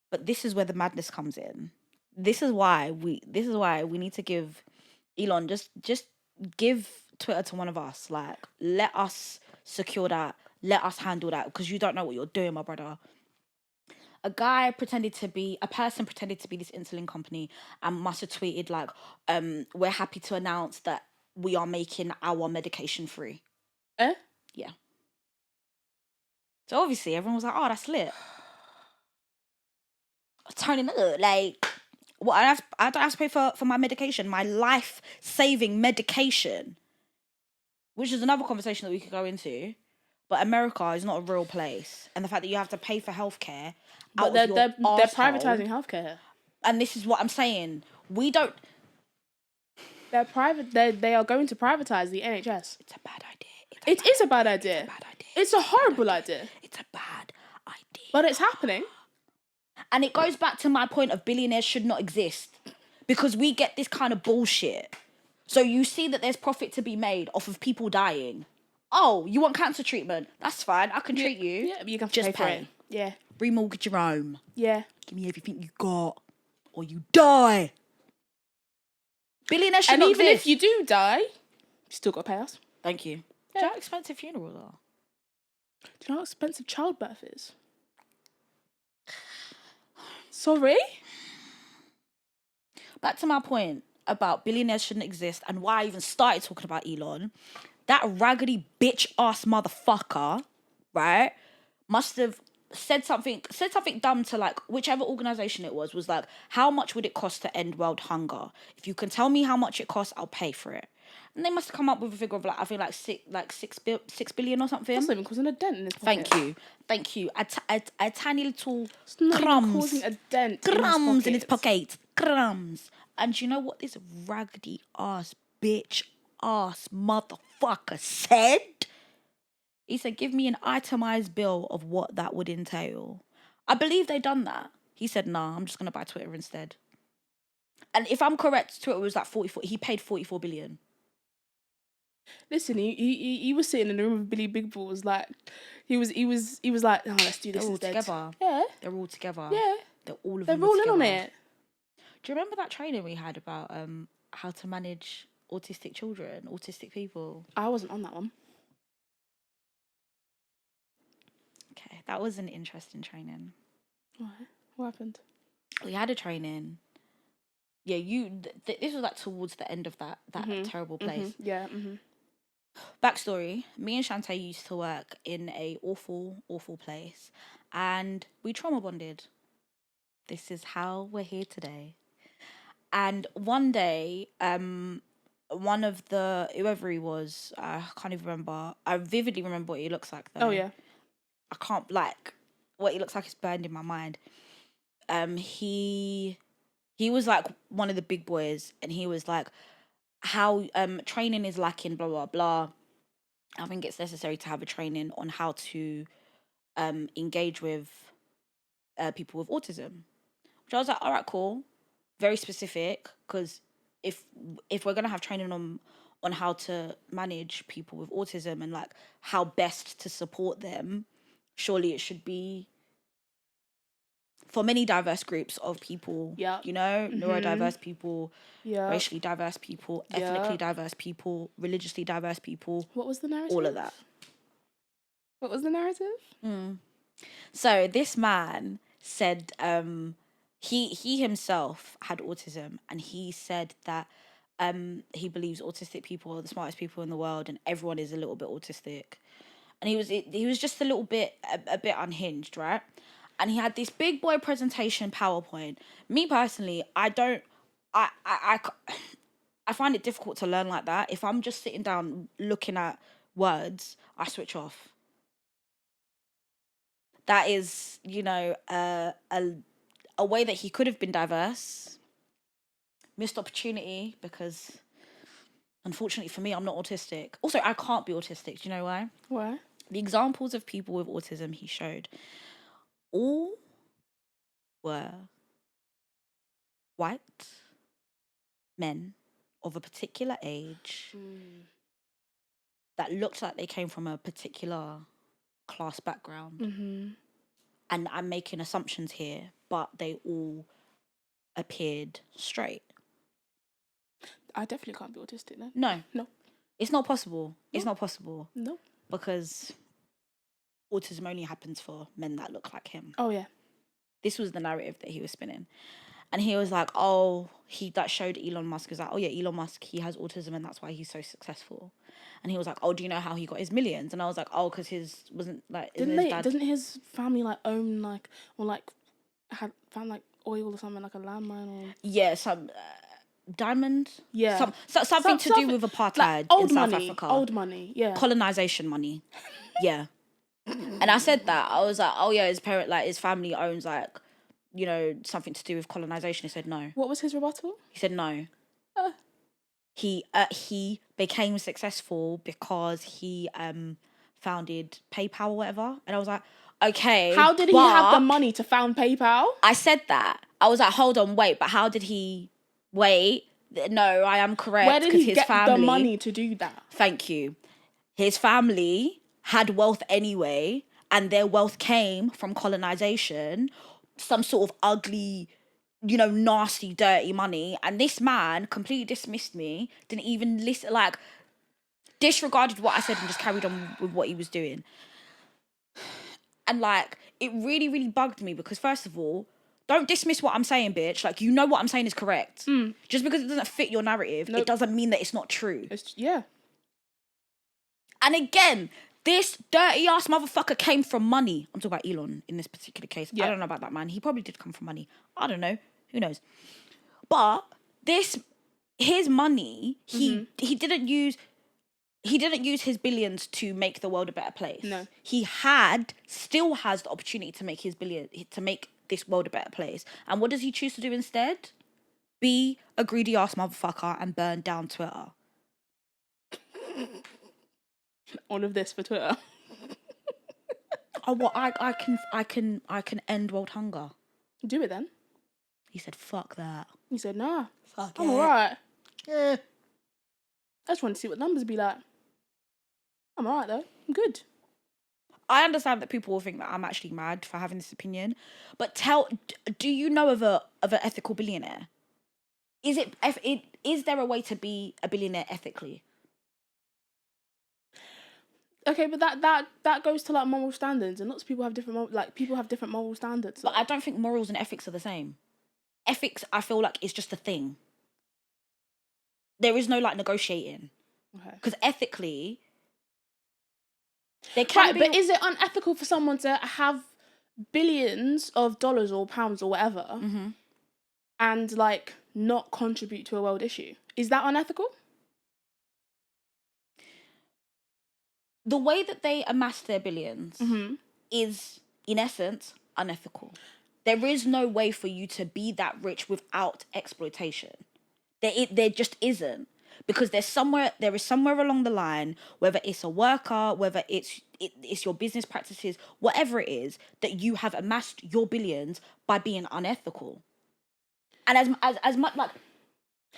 [SPEAKER 1] But this is where the madness comes in. This is why we need to give Elon just give Twitter to one of us. Like, let us secure that. Let us handle that, because you don't know what you're doing, my brother. A person pretended to be this insulin company and must have tweeted like, we're happy to announce that we are making our medication free. Yeah. So obviously everyone was like, oh, that's lit. Turning up, like, what, I don't have to pay for my medication, my life-saving medication. Which is another conversation that we could go into. But America is not a real place. And the fact that you have to pay for healthcare
[SPEAKER 2] But they're privatizing healthcare.
[SPEAKER 1] And this is what I'm saying. We don't...
[SPEAKER 2] They're private. They are going to privatize the NHS.
[SPEAKER 1] It's a bad idea.
[SPEAKER 2] It is a bad idea. It's a horrible idea.
[SPEAKER 1] It's a bad idea.
[SPEAKER 2] But it's happening.
[SPEAKER 1] And it goes back to my point of billionaires should not exist. Because we get this kind of bullshit. So you see that there's profit to be made off of people dying. Oh, you want cancer treatment? That's fine. I can treat you.
[SPEAKER 2] Yeah, but you can
[SPEAKER 1] just
[SPEAKER 2] pay for it. Yeah.
[SPEAKER 1] Remortgage your home.
[SPEAKER 2] Yeah.
[SPEAKER 1] Give me everything you got, or you die. Billionaires should not exist.
[SPEAKER 2] And even if you do die, you still got to pay us.
[SPEAKER 1] Thank you.
[SPEAKER 2] Yeah.
[SPEAKER 1] Do you know how expensive funerals are?
[SPEAKER 2] Do you know how expensive childbirth is? Sorry?
[SPEAKER 1] Back to my point. about billionaires shouldn't exist and why I even started talking about Elon, that raggedy bitch ass motherfucker, right, must have said something dumb to like whichever organization it was like, how much would it cost to end world hunger? If you can tell me how much it costs, I'll pay for it. And they must have come up with a figure of like, I think like 6 billion or something.
[SPEAKER 2] That's not even causing a dent in his pocket.
[SPEAKER 1] Thank you. A tiny little
[SPEAKER 2] It's not
[SPEAKER 1] crumbs.
[SPEAKER 2] even causing a dent
[SPEAKER 1] Crumbs
[SPEAKER 2] in
[SPEAKER 1] his pocket. Crumbs. And you know what this raggedy ass bitch ass motherfucker said? He said, give me an itemized bill of what that would entail. I believe they done that. He said, nah, I'm just going to buy Twitter instead. And if I'm correct, Twitter was like 44. He paid 44 billion.
[SPEAKER 2] Listen, he was sitting in the room with Billy Big Balls, like he was like, oh, let's do this
[SPEAKER 1] They're all
[SPEAKER 2] instead.
[SPEAKER 1] together.
[SPEAKER 2] Yeah.
[SPEAKER 1] They're all together.
[SPEAKER 2] Yeah.
[SPEAKER 1] They're all
[SPEAKER 2] in on it.
[SPEAKER 1] Do you remember that training we had about how to manage autistic children, autistic people?
[SPEAKER 2] I wasn't on that one.
[SPEAKER 1] Okay, that was an interesting training.
[SPEAKER 2] Why? What happened?
[SPEAKER 1] We had a training. Yeah, this was like towards the end of that terrible place.
[SPEAKER 2] Mm-hmm. Yeah. Mm-hmm.
[SPEAKER 1] Backstory: me and Chantae used to work in a awful place, and we trauma bonded. This is how we're here today. And one day, one of the whoever he was, I can't even remember. I vividly remember what he looks like though.
[SPEAKER 2] Oh yeah.
[SPEAKER 1] I can't like what he looks like is burned in my mind. He was like one of the big boys, and he was like, how training is lacking, blah blah blah. I think it's necessary to have a training on how to engage with people with autism. Which I was like, all right, cool, very specific, because if we're gonna have training on how to manage people with autism and like how best to support them, surely it should be for many diverse groups of people.
[SPEAKER 2] Yeah.
[SPEAKER 1] You know, neurodiverse people,
[SPEAKER 2] Yeah.
[SPEAKER 1] racially diverse people, ethnically diverse people, religiously diverse people.
[SPEAKER 2] What was the narrative?
[SPEAKER 1] All of that.
[SPEAKER 2] What was the narrative?
[SPEAKER 1] So this man said he himself had autism, and he said that he believes autistic people are the smartest people in the world, and everyone is a little bit autistic. And he was just a little bit a bit unhinged, right? And he had this big boy presentation PowerPoint. Me personally, I find it difficult to learn like that. If I'm just sitting down looking at words, I switch off. That is, you know, a way that he could have been diverse. Missed opportunity, because unfortunately for me, I'm not autistic. Also, I can't be autistic. Do you know why?
[SPEAKER 2] Why?
[SPEAKER 1] The examples of people with autism he showed all were white men of a particular age that looked like they came from a particular class background.
[SPEAKER 2] Mm-hmm.
[SPEAKER 1] And I'm making assumptions here, but they all appeared straight.
[SPEAKER 2] I definitely can't be autistic then.
[SPEAKER 1] No. It's not possible.
[SPEAKER 2] No.
[SPEAKER 1] It's not possible.
[SPEAKER 2] No.
[SPEAKER 1] Because autism only happens for men that look like him.
[SPEAKER 2] Oh, yeah.
[SPEAKER 1] This was the narrative that he was spinning. And he was like, oh, that showed Elon Musk. He was like, oh yeah, Elon Musk, he has autism and that's why he's so successful. And he was like, oh, do you know how he got his millions? And I was like, oh, because his wasn't like...
[SPEAKER 2] Didn't his family like own like, or like had found like oil or something, like a landmine or...
[SPEAKER 1] Yeah, some... diamond?
[SPEAKER 2] Yeah.
[SPEAKER 1] Something to do with apartheid
[SPEAKER 2] like
[SPEAKER 1] in South Africa.
[SPEAKER 2] Old money, yeah.
[SPEAKER 1] Colonization money. Yeah. And I said that. I was like, oh yeah, his family owns like, you know, something to do with colonization. He said no.
[SPEAKER 2] What was his rebuttal?
[SPEAKER 1] He said no. He became successful because he founded PayPal or whatever. And I was like, okay.
[SPEAKER 2] How did he have the money to found PayPal?
[SPEAKER 1] I said that. I was like, hold on, wait, but how did he... Wait, no, I am correct.
[SPEAKER 2] Where did he get the money to do that?
[SPEAKER 1] Thank you. His family had wealth anyway, and their wealth came from colonization, some sort of ugly, you know, nasty, dirty money. And this man completely dismissed me, didn't even listen, like, disregarded what I said and just carried on with what he was doing. And, like, it really, really bugged me because, first of all, Don't dismiss what I'm saying, bitch. Like, you know what I'm saying is correct. Just because it doesn't fit your narrative, it doesn't mean that it's not true.
[SPEAKER 2] Yeah.
[SPEAKER 1] And again, this dirty ass motherfucker came from money. I'm talking about Elon in this particular case. I don't know about that man. He probably did come from money. I don't know. Who knows? But his money, he didn't use his billions to make the world a better place.
[SPEAKER 2] No.
[SPEAKER 1] He still has the opportunity to make to make this world a better place. And what does he choose to do instead? Be a greedy ass motherfucker and burn down Twitter.
[SPEAKER 2] All of this for Twitter.
[SPEAKER 1] Oh, well, I can end world hunger.
[SPEAKER 2] Do it then.
[SPEAKER 1] He said, "Fuck that."
[SPEAKER 2] He said, "Nah,
[SPEAKER 1] Fuck
[SPEAKER 2] I'm
[SPEAKER 1] it.
[SPEAKER 2] alright.
[SPEAKER 1] Yeah.
[SPEAKER 2] I just want to see what numbers be like. I'm alright though. I'm good."
[SPEAKER 1] I understand that people will think that I'm actually mad for having this opinion, but do you know of an ethical billionaire? Is there a way to be a billionaire ethically?
[SPEAKER 2] Okay, but that goes to like moral standards, and lots of people have different moral standards.
[SPEAKER 1] But I don't think morals and ethics are the same. Ethics, I feel like, is just a thing. There is no like negotiating.
[SPEAKER 2] Okay.
[SPEAKER 1] Because ethically, they can be.
[SPEAKER 2] But is it unethical for someone to have billions of dollars or pounds or whatever, and like not contribute to a world issue? Is that unethical?
[SPEAKER 1] The way that they amass their billions is, in essence, unethical. There is no way for you to be that rich without exploitation. There just isn't. Because there is somewhere along the line, whether it's a worker, whether it's your business practices, whatever it is, that you have amassed your billions by being unethical. And as much like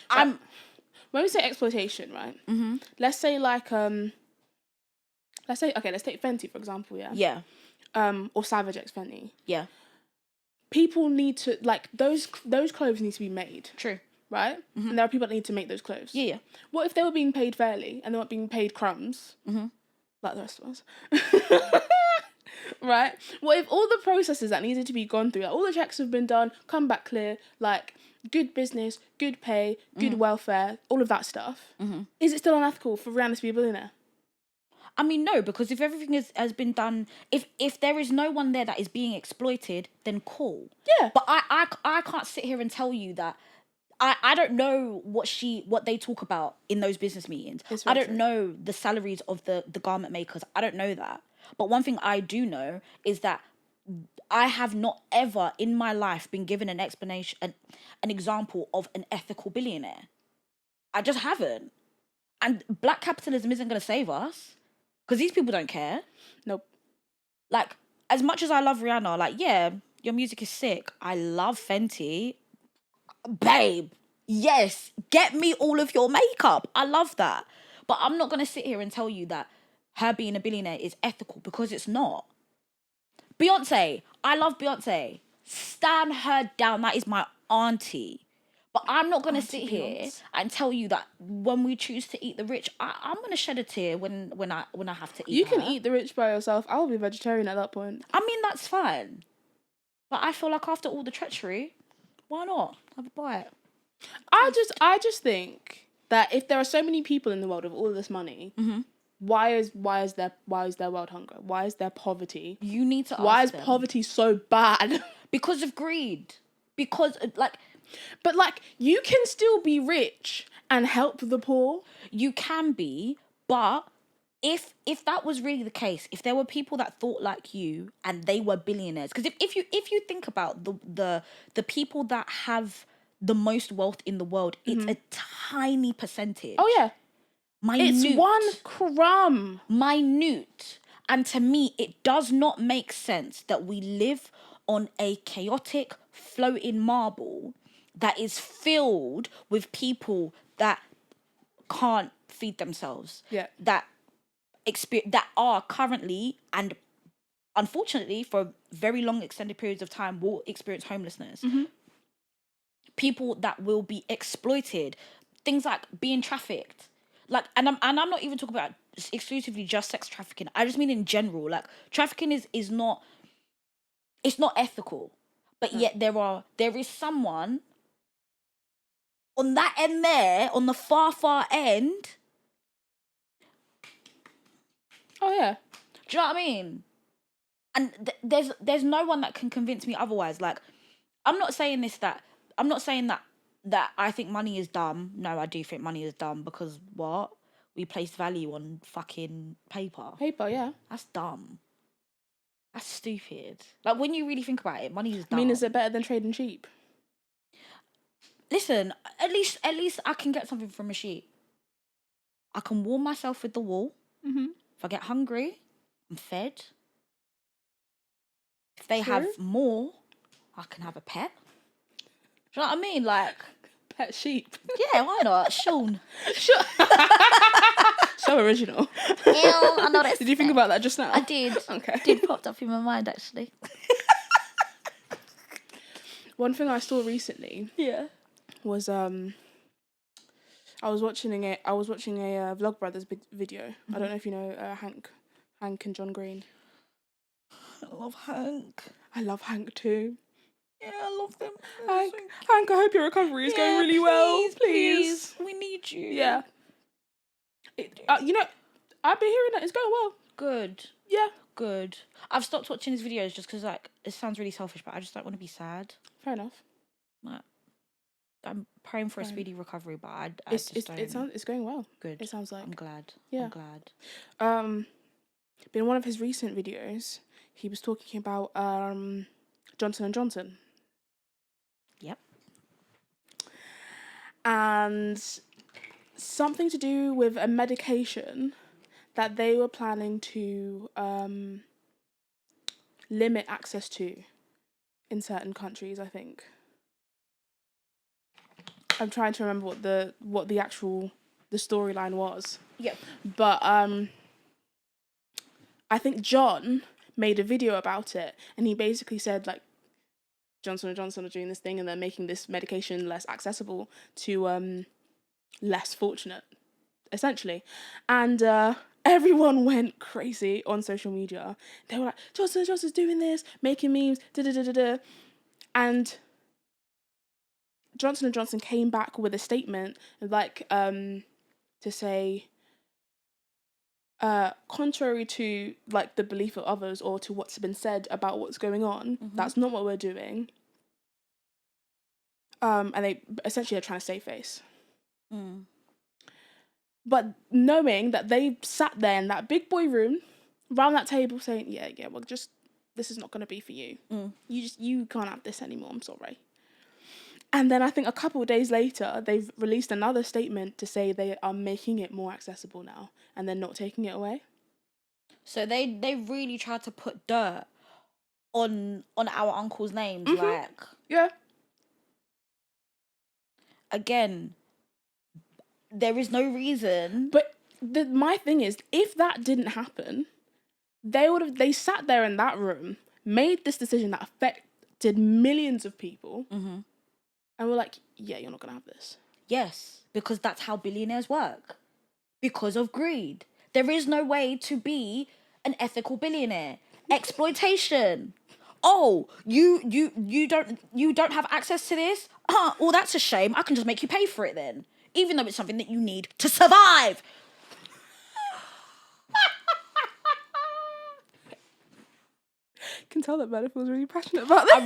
[SPEAKER 1] when
[SPEAKER 2] we say exploitation, right? Let's say like let's take Fenty for example, yeah.
[SPEAKER 1] Yeah.
[SPEAKER 2] Or Savage X Fenty.
[SPEAKER 1] Yeah.
[SPEAKER 2] People need to like those clothes need to be made.
[SPEAKER 1] True.
[SPEAKER 2] Right? And there are people that need to make those clothes.
[SPEAKER 1] Yeah.
[SPEAKER 2] What if they were being paid fairly and they weren't being paid crumbs? Like the rest of us. Right? What if all the processes that needed to be gone through, like all the checks have been done, come back clear, like good business, good pay, good welfare, all of that stuff. Is it still unethical for Rihanna to be a billionaire?
[SPEAKER 1] I mean, no, because if everything has been done, if there is no one there that is being exploited, then cool.
[SPEAKER 2] Yeah.
[SPEAKER 1] But I can't sit here and tell you that I don't know what they talk about in those business meetings. I don't know the salaries of the garment makers. I don't know that. But one thing I do know is that I have not ever in my life been given an explanation, an example of an ethical billionaire. I just haven't. And black capitalism isn't going to save us. Because these people don't care.
[SPEAKER 2] Nope.
[SPEAKER 1] Like, as much as I love Rihanna, like, yeah, your music is sick. I love Fenty. Babe, yes, get me all of your makeup. I love that. But I'm not going to sit here and tell you that her being a billionaire is ethical, because it's not. Beyonce, I love Beyonce. Stan her down. That is my auntie. But I'm not going to sit here and tell you that when we choose to eat the rich, I'm going to shed a tear when I have to eat
[SPEAKER 2] You can
[SPEAKER 1] her.
[SPEAKER 2] eat the rich by yourself. I'll be vegetarian at that point.
[SPEAKER 1] I mean, that's fine. But I feel like after all the treachery, why not have a bite?
[SPEAKER 2] I just think that if there are so many people in the world with all of this money, why is there world hunger? Why is there poverty?
[SPEAKER 1] You need to ask
[SPEAKER 2] Why is
[SPEAKER 1] them.
[SPEAKER 2] poverty so bad?
[SPEAKER 1] Because of greed. Because
[SPEAKER 2] But like, you can still be rich and help the poor.
[SPEAKER 1] You can be, but if that was really the case, if there were people that thought like you and they were billionaires, because if you think about the people that have the most wealth in the world, it's a tiny percentage.
[SPEAKER 2] Oh yeah,
[SPEAKER 1] minute.
[SPEAKER 2] It's one crumb.
[SPEAKER 1] Minute. And to me, it does not make sense that we live on a chaotic floating marble that is filled with people that can't feed themselves.
[SPEAKER 2] Yeah.
[SPEAKER 1] That are currently, and unfortunately for very long extended periods of time, will experience homelessness. People that will be exploited. Things like being trafficked. Like, and I'm not even talking about exclusively just sex trafficking. I just mean in general. Like, trafficking is not, it's not ethical. But yet there is someone on that end there, on the far end.
[SPEAKER 2] Oh yeah.
[SPEAKER 1] Do you know what I mean? And there's no one that can convince me otherwise. Like, I'm not saying that I think money is dumb. No, I do think money is dumb because what? We place value on fucking paper.
[SPEAKER 2] Paper, yeah.
[SPEAKER 1] That's dumb. That's stupid. Like, when you really think about it, money is dumb.
[SPEAKER 2] I mean, is it better than trading sheep?
[SPEAKER 1] Listen, at least I can get something from a sheep. I can warm myself with the wool.
[SPEAKER 2] Mm-hmm.
[SPEAKER 1] If I get hungry, I'm fed. If they
[SPEAKER 2] True.
[SPEAKER 1] have more, I can have a pet. Do you know what I mean? Like,
[SPEAKER 2] pet sheep.
[SPEAKER 1] Yeah, why not? Sean.
[SPEAKER 2] Sure. So original.
[SPEAKER 1] Ew, I know that.
[SPEAKER 2] Did you think about that just now?
[SPEAKER 1] I did.
[SPEAKER 2] Okay.
[SPEAKER 1] It did popped up in my mind actually.
[SPEAKER 2] One thing I saw recently.
[SPEAKER 1] Yeah.
[SPEAKER 2] Was I was watching a Vlogbrothers video. Mm-hmm. I don't know if you know Hank and John Green.
[SPEAKER 1] I love Hank.
[SPEAKER 2] I love Hank too.
[SPEAKER 1] Yeah, I love them.
[SPEAKER 2] Hank, I hope your recovery is going really well. Please.
[SPEAKER 1] We need you.
[SPEAKER 2] Yeah. I've been hearing that it's going well.
[SPEAKER 1] Good.
[SPEAKER 2] Yeah.
[SPEAKER 1] Good. I've stopped watching his videos just because, like, it sounds really selfish, but I just don't want to be sad.
[SPEAKER 2] Fair enough.
[SPEAKER 1] Like, I'm praying for a speedy recovery, but I just don't.
[SPEAKER 2] It's going well.
[SPEAKER 1] Good.
[SPEAKER 2] It sounds like.
[SPEAKER 1] I'm glad.
[SPEAKER 2] Yeah.
[SPEAKER 1] I'm glad.
[SPEAKER 2] But in one of his recent videos, he was talking about Johnson and Johnson.
[SPEAKER 1] Yep.
[SPEAKER 2] And something to do with a medication that they were planning to limit access to in certain countries, I think. I'm trying to remember what the actual storyline was.
[SPEAKER 1] Yep.
[SPEAKER 2] But I think John made a video about it, and he basically said, like, Johnson & Johnson are doing this thing and they're making this medication less accessible to less fortunate, essentially. And everyone went crazy on social media. They were like, Johnson & Johnson's doing this, making memes, da-da-da-da-da. And Johnson & Johnson came back with a statement, like, to say, contrary to, like, the belief of others or to what's been said about what's going on, that's not what we're doing. And they essentially are trying to save face.
[SPEAKER 1] Mm.
[SPEAKER 2] But knowing that they sat there in that big boy room, around that table saying, yeah, well, just, this is not going to be for you.
[SPEAKER 1] Mm.
[SPEAKER 2] You can't have this anymore, I'm sorry. And then I think a couple of days later, they've released another statement to say they are making it more accessible now and they're not taking it away.
[SPEAKER 1] So they really tried to put dirt on our uncle's names, like.
[SPEAKER 2] Yeah.
[SPEAKER 1] Again, there is no reason.
[SPEAKER 2] But my thing is, if that didn't happen, they sat there in that room, made this decision that affected millions of people, and were like, yeah, you're not going to have this.
[SPEAKER 1] Yes, because that's how billionaires work. Because of greed. There is no way to be an ethical billionaire. Exploitation. Oh, you don't have access to this? Well, that's a shame. I can just make you pay for it then. Even though it's something that you need to survive.
[SPEAKER 2] Can tell that Bella feels really passionate about this.
[SPEAKER 1] I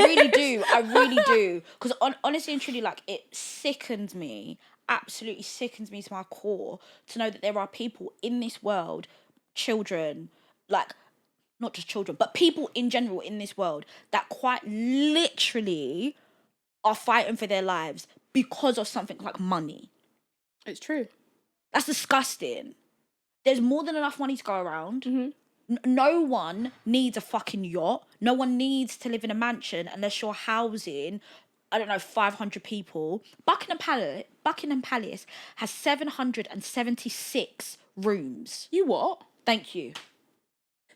[SPEAKER 1] really do. Because honestly and truly, like, it sickens me, absolutely sickens me to my core to know that there are people in this world, children, like, not just children, but people in general in this world that quite literally are fighting for their lives because of something like money.
[SPEAKER 2] It's true.
[SPEAKER 1] That's disgusting. There's more than enough money to go around. No one needs a fucking yacht. No one needs to live in a mansion unless you're housing, 500 people. Buckingham Palace has 776 rooms.
[SPEAKER 2] You what?
[SPEAKER 1] Thank you.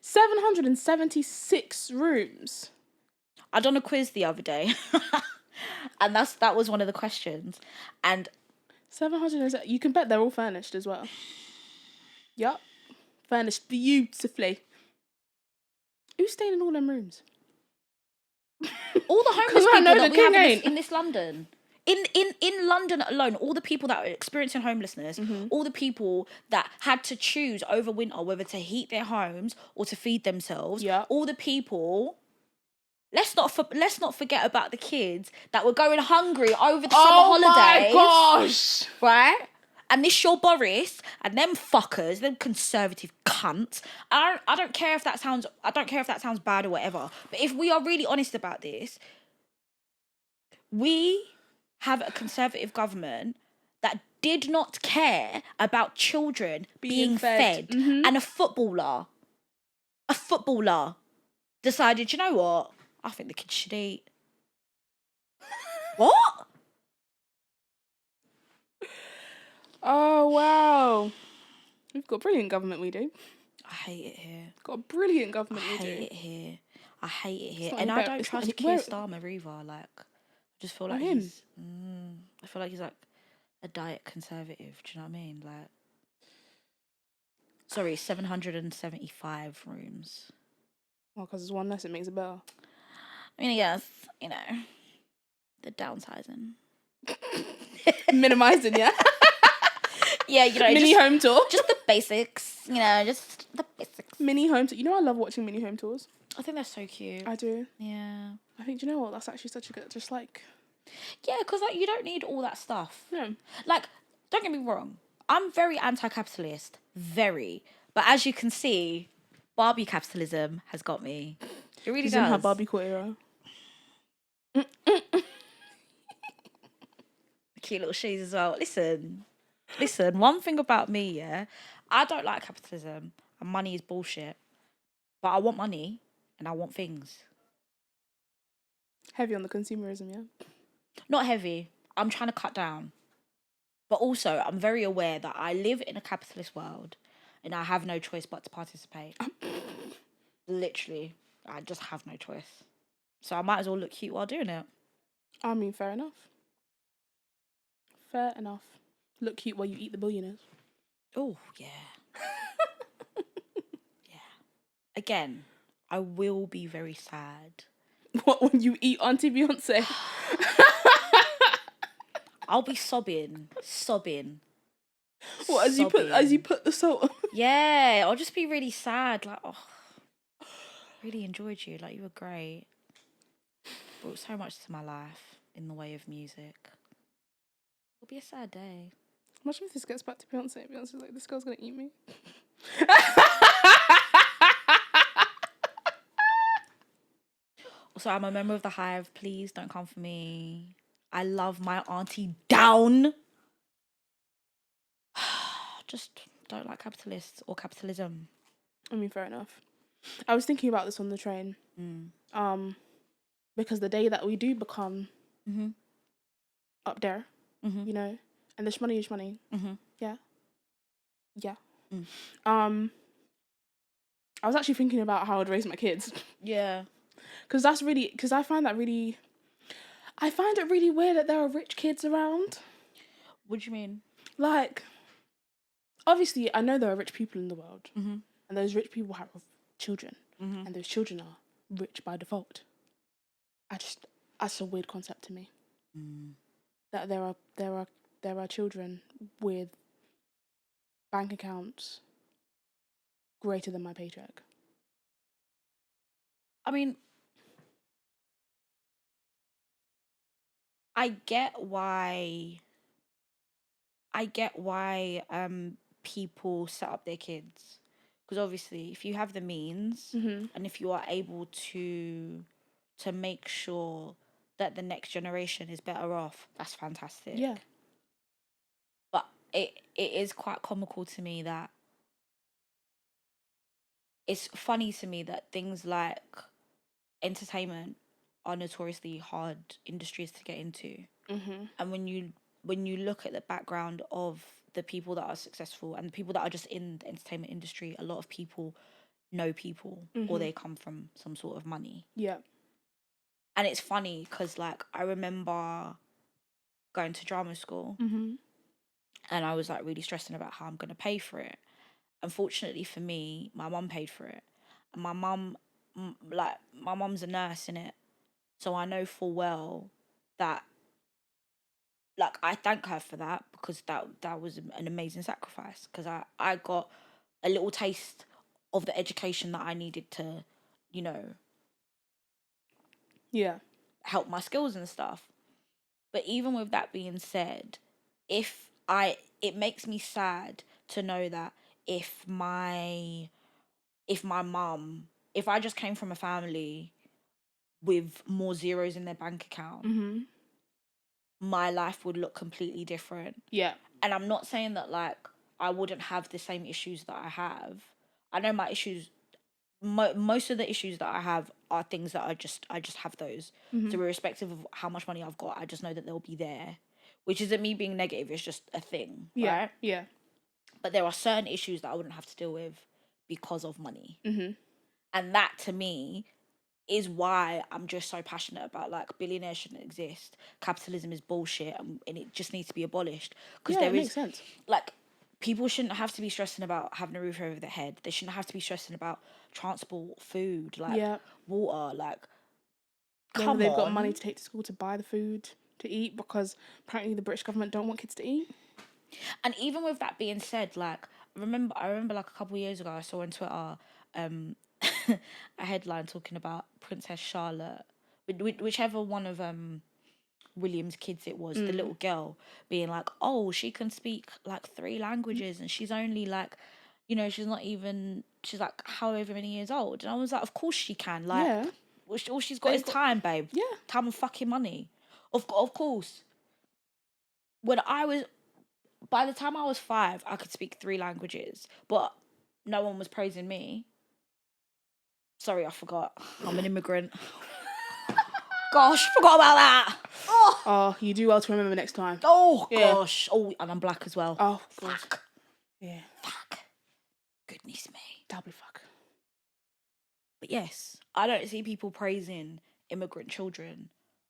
[SPEAKER 2] 776 rooms.
[SPEAKER 1] I done a quiz the other day. And that was one of the questions. And
[SPEAKER 2] 700, you can bet they're all furnished as well. Yup. Furnished beautifully. Who's staying in all them rooms?
[SPEAKER 1] All the homeless
[SPEAKER 2] 'Cause I
[SPEAKER 1] people
[SPEAKER 2] know
[SPEAKER 1] that
[SPEAKER 2] the
[SPEAKER 1] we have
[SPEAKER 2] king
[SPEAKER 1] in
[SPEAKER 2] ain't.
[SPEAKER 1] this London. In London alone, all the people that are experiencing homelessness, all the people that had to choose over winter whether to heat their homes or to feed themselves,
[SPEAKER 2] Yeah.
[SPEAKER 1] all the people. Let's not forget about the kids that were going hungry over the summer holidays.
[SPEAKER 2] Oh my gosh!
[SPEAKER 1] Right? And this your Boris and them fuckers, them conservative cunts. I don't care if that sounds bad or whatever. But if we are really honest about this, we have a conservative government that did not care about children being fed. And a footballer decided, you know what? I think the kids should eat. What?
[SPEAKER 2] Oh wow. We've got brilliant government, we do.
[SPEAKER 1] I hate it here.
[SPEAKER 2] Got a brilliant government,
[SPEAKER 1] I
[SPEAKER 2] we do.
[SPEAKER 1] hate it here. I hate it here.
[SPEAKER 2] not
[SPEAKER 1] And
[SPEAKER 2] any
[SPEAKER 1] I
[SPEAKER 2] better-
[SPEAKER 1] don't
[SPEAKER 2] it's not
[SPEAKER 1] trust
[SPEAKER 2] any-
[SPEAKER 1] Keir
[SPEAKER 2] where-
[SPEAKER 1] Starmer either. Like, I just feel like
[SPEAKER 2] him?
[SPEAKER 1] he's... I feel like he's like a diet conservative. Do you know what I mean? Like... Sorry, 775 rooms.
[SPEAKER 2] Well, because there's one less, it makes it better.
[SPEAKER 1] I mean, yes, you know, the downsizing.
[SPEAKER 2] Minimizing, yeah.
[SPEAKER 1] Yeah, you know,
[SPEAKER 2] Mini home tour.
[SPEAKER 1] just the basics. You know, just the basics.
[SPEAKER 2] Mini home tour. You know, I love watching mini home tours.
[SPEAKER 1] I think that's so cute.
[SPEAKER 2] I do.
[SPEAKER 1] Yeah.
[SPEAKER 2] I think, do you know what? That's actually such a good, just like...
[SPEAKER 1] Yeah, because like, you don't need all that stuff.
[SPEAKER 2] Yeah.
[SPEAKER 1] Like, don't get me wrong. I'm very anti-capitalist. Very. But as you can see, Barbie capitalism has got me. It really
[SPEAKER 2] She's
[SPEAKER 1] does.
[SPEAKER 2] in her Barbie core era.
[SPEAKER 1] Cute little shoes as well. Listen, one thing about me, yeah, I don't like capitalism and money is bullshit. But I want money and I want things.
[SPEAKER 2] Heavy on the consumerism, yeah?
[SPEAKER 1] Not heavy. I'm trying to cut down. But also, I'm very aware that I live in a capitalist world and I have no choice but to participate. Literally, I just have no choice. So I might as well look cute while doing it.
[SPEAKER 2] I mean, fair enough. Fair enough. Look cute while you eat the billionaires.
[SPEAKER 1] Oh, yeah. Yeah. Again, I will be very sad.
[SPEAKER 2] What, when you eat Auntie Beyonce?
[SPEAKER 1] I'll be sobbing.
[SPEAKER 2] What, as you put the salt?
[SPEAKER 1] Yeah, I'll just be really sad. Like, oh, really enjoyed you. Like, you were great. Brought so much to my life in the way of music. It'll be a sad day.
[SPEAKER 2] Imagine if this gets back to Beyonce. Beyonce's like, this girl's gonna eat me.
[SPEAKER 1] Also, I'm a member of the Hive. Please don't come for me. I love my auntie down. Just don't like capitalists or capitalism.
[SPEAKER 2] I mean, fair enough. I was thinking about this on the train. Because the day that we do become up there, you know, and this money is money. Yeah. I was actually thinking about how I'd raise my kids.
[SPEAKER 1] Yeah.
[SPEAKER 2] Because I find it really weird that there are rich kids around.
[SPEAKER 1] What do you mean?
[SPEAKER 2] Like, obviously, I know there are rich people in the world, and those rich people have children, and those children are rich by default. That's a weird concept to me. That there are children with bank accounts greater than my paycheck.
[SPEAKER 1] I mean, I get why people set up their kids, because obviously if you have the means and if you are able to make sure that the next generation is better off, that's fantastic.
[SPEAKER 2] Yeah.
[SPEAKER 1] But it is quite comical to me that it's funny to me that things like entertainment are notoriously hard industries to get into. And when you look at the background of the people that are successful and the people that are just in the entertainment industry, a lot of people know people or they come from some sort of money.
[SPEAKER 2] Yeah.
[SPEAKER 1] And it's funny because, like, I remember going to drama school and I was, like, really stressing about how I'm going to pay for it. Unfortunately for me, my mum paid for it. And my mum's a nurse, innit? So I know full well that, like, I thank her for that, because that was an amazing sacrifice, because I got a little taste of the education that I needed to, you know,
[SPEAKER 2] Yeah.
[SPEAKER 1] help my skills and stuff. But even with that being said, it makes me sad to know that if I just came from a family with more zeros in their bank account,
[SPEAKER 2] Mm-hmm.
[SPEAKER 1] my life would look completely different.
[SPEAKER 2] Yeah.
[SPEAKER 1] And I'm not saying that, like, I wouldn't have the same issues that I have. I know my issues, most of the issues that I have are things that I just have those.
[SPEAKER 2] Mm-hmm.
[SPEAKER 1] So irrespective of how much money I've got, I just know that they'll be there, which isn't me being negative. It's just a thing,
[SPEAKER 2] Yeah.
[SPEAKER 1] right?
[SPEAKER 2] Yeah.
[SPEAKER 1] But there are certain issues that I wouldn't have to deal with because of money.
[SPEAKER 2] Mm-hmm.
[SPEAKER 1] And that, to me, is why I'm just so passionate about, like, billionaires shouldn't exist. Capitalism is bullshit, and it just needs to be abolished. Because
[SPEAKER 2] Yeah,
[SPEAKER 1] there
[SPEAKER 2] it
[SPEAKER 1] is,
[SPEAKER 2] makes sense.
[SPEAKER 1] like, people shouldn't have to be stressing about having a roof over their head. They shouldn't have to be stressing about transport, food, like,
[SPEAKER 2] Yeah.
[SPEAKER 1] water. Like,
[SPEAKER 2] Whether
[SPEAKER 1] come
[SPEAKER 2] they've got money
[SPEAKER 1] on.
[SPEAKER 2] to take to school to buy the food to eat, because apparently the British government don't want kids to eat.
[SPEAKER 1] And even with that being said, like, I remember like a couple of years ago, I saw on Twitter a headline talking about Princess Charlotte, whichever one of William's kids it was, the little girl, being like, oh, she can speak like 3 languages, and she's only like, you know, she's like however many years old. And I was like, of course she can. Like,
[SPEAKER 2] Yeah.
[SPEAKER 1] all she's got is time, babe.
[SPEAKER 2] Yeah.
[SPEAKER 1] Time and fucking money. Of course. By the time I was 5, I could speak 3 languages, but no one was praising me. Sorry, I forgot. I'm an immigrant. Gosh, forgot about that.
[SPEAKER 2] Oh, you do well to remember next time.
[SPEAKER 1] Oh,
[SPEAKER 2] Yeah.
[SPEAKER 1] gosh. Oh, and I'm black as well.
[SPEAKER 2] Oh, God.
[SPEAKER 1] Fuck.
[SPEAKER 2] Yeah.
[SPEAKER 1] Fuck. Goodness me.
[SPEAKER 2] Doubly fuck.
[SPEAKER 1] But yes, I don't see people praising immigrant children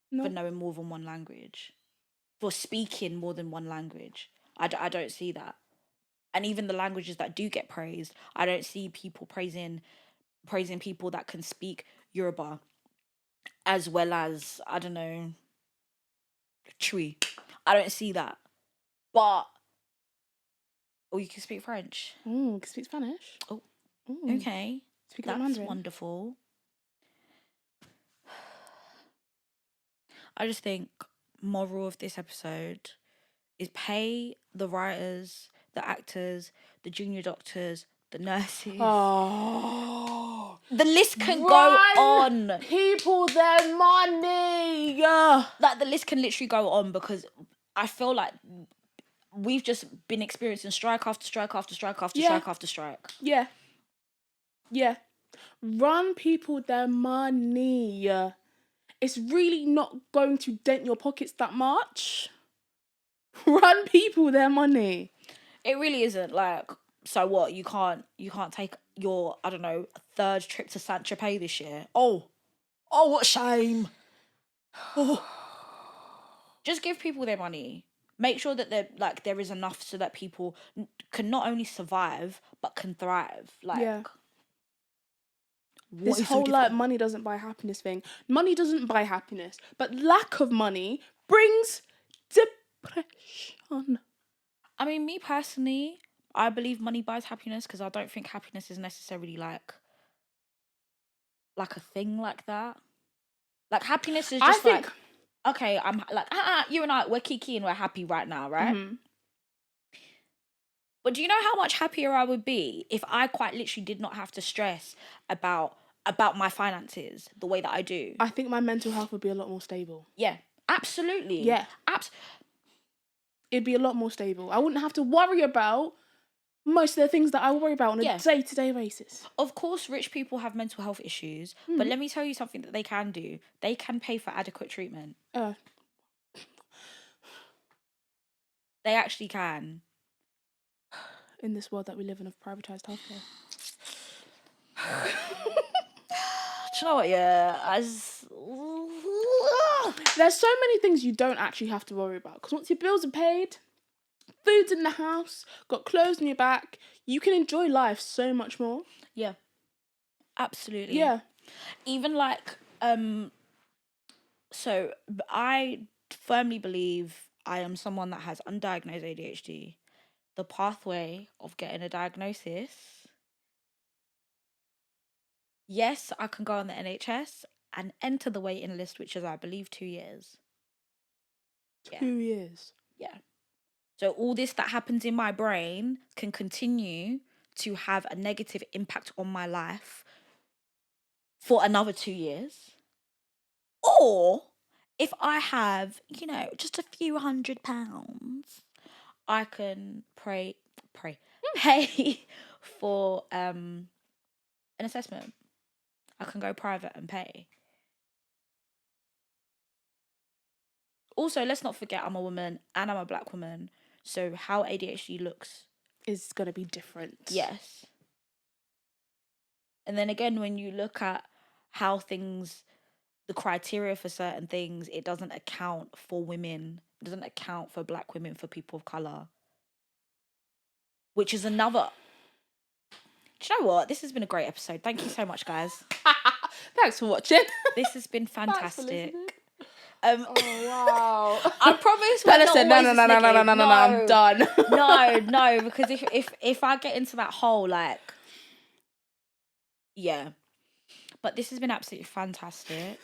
[SPEAKER 1] for knowing more than one language, for speaking more than one language. I don't see that. And even the languages that do get praised, I don't see people praising people that can speak Yoruba as well as, I don't know, Chui. I don't see that. But, oh, you can speak French.
[SPEAKER 2] Oh, can speak Spanish.
[SPEAKER 1] Oh,
[SPEAKER 2] Ooh.
[SPEAKER 1] okay.
[SPEAKER 2] Speak a bit
[SPEAKER 1] That's
[SPEAKER 2] Mandarin.
[SPEAKER 1] wonderful. I just think moral of this episode is pay the writers, the actors, the junior doctors, the nurses.
[SPEAKER 2] Oh.
[SPEAKER 1] The list can go on.
[SPEAKER 2] People their money.
[SPEAKER 1] Like, the list can literally go on, because I feel like we've just been experiencing strike after strike after strike after strike after strike.
[SPEAKER 2] Yeah. Yeah. Run people their money. It's really not going to dent your pockets that much. Run people their money.
[SPEAKER 1] It really isn't. Like, so what? You can't take your, I don't know, 3rd trip to Saint Tropez this year. Oh, what shame. Oh. Just give people their money. Make sure that there is enough so that people can not only survive but can thrive. Like,
[SPEAKER 2] yeah. This whole like money doesn't buy happiness thing. Money doesn't buy happiness, but lack of money brings depression.
[SPEAKER 1] I mean, me personally, I believe money buys happiness, because I don't think happiness is necessarily like a thing like that. Like, happiness is just like, okay, I'm like, you and I, we're kiki and we're happy right now, right? Mm-hmm. But do you know how much happier I would be if I quite literally did not have to stress about my finances the way that I do?
[SPEAKER 2] I think my mental health would be a lot more stable.
[SPEAKER 1] Yeah, absolutely.
[SPEAKER 2] Yeah. It'd be a lot more stable. I wouldn't have to worry about most of the things that I worry about on a day-to-day basis.
[SPEAKER 1] Of course, rich people have mental health issues, but let me tell you something that they can do. They can pay for adequate treatment. They actually can.
[SPEAKER 2] In this world that we live in of privatised healthcare.
[SPEAKER 1] Do you know what? Yeah,
[SPEAKER 2] there's so many things you don't actually have to worry about, because once your bills are paid, food's in the house, got clothes on your back, you can enjoy life so much more.
[SPEAKER 1] Yeah, absolutely.
[SPEAKER 2] Yeah.
[SPEAKER 1] Even like So I firmly believe I am someone that has undiagnosed ADHD. The pathway of getting a diagnosis, yes, I can go on the NHS and enter the waiting list, which is, I believe, 2 years.
[SPEAKER 2] 2 years.
[SPEAKER 1] Yeah. So all this that happens in my brain can continue to have a negative impact on my life for another 2 years. Or if I have, just a few £100, I can pay for an assessment. I can go private and pay. Also, let's not forget I'm a woman and I'm a black woman. So how ADHD looks
[SPEAKER 2] is going to be different.
[SPEAKER 1] Yes. And then again, when you look at how the criteria for certain things, it doesn't account for women. It doesn't account for black women, for people of colour. Which is another... Do you know what? This has been a great episode. Thank you so much, guys.
[SPEAKER 2] Thanks for watching.
[SPEAKER 1] This has been fantastic.
[SPEAKER 2] Oh, wow.
[SPEAKER 1] I promise
[SPEAKER 2] Bella said, no, I'm done.
[SPEAKER 1] No, because if I get into that whole, like... Yeah. But this has been absolutely fantastic.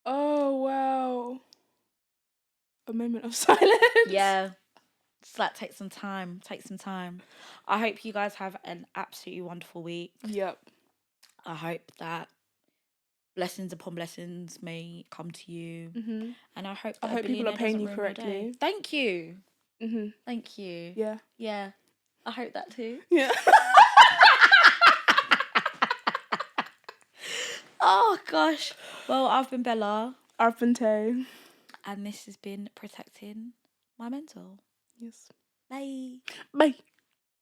[SPEAKER 2] Oh, wow. A moment of silence.
[SPEAKER 1] Yeah. Just like take some time. I hope you guys have an absolutely wonderful week.
[SPEAKER 2] Yep.
[SPEAKER 1] I hope that blessings upon blessings may come to you.
[SPEAKER 2] Mm-hmm.
[SPEAKER 1] And I hope that
[SPEAKER 2] people are paying you correctly.
[SPEAKER 1] Thank you.
[SPEAKER 2] Mm-hmm.
[SPEAKER 1] Thank you.
[SPEAKER 2] Yeah.
[SPEAKER 1] Yeah. I hope that too.
[SPEAKER 2] Yeah.
[SPEAKER 1] Oh, gosh. Well, I've been Bella.
[SPEAKER 2] I've been Tay.
[SPEAKER 1] And this has been Protecting My Mental.
[SPEAKER 2] Yes.
[SPEAKER 1] Bye.
[SPEAKER 2] Bye.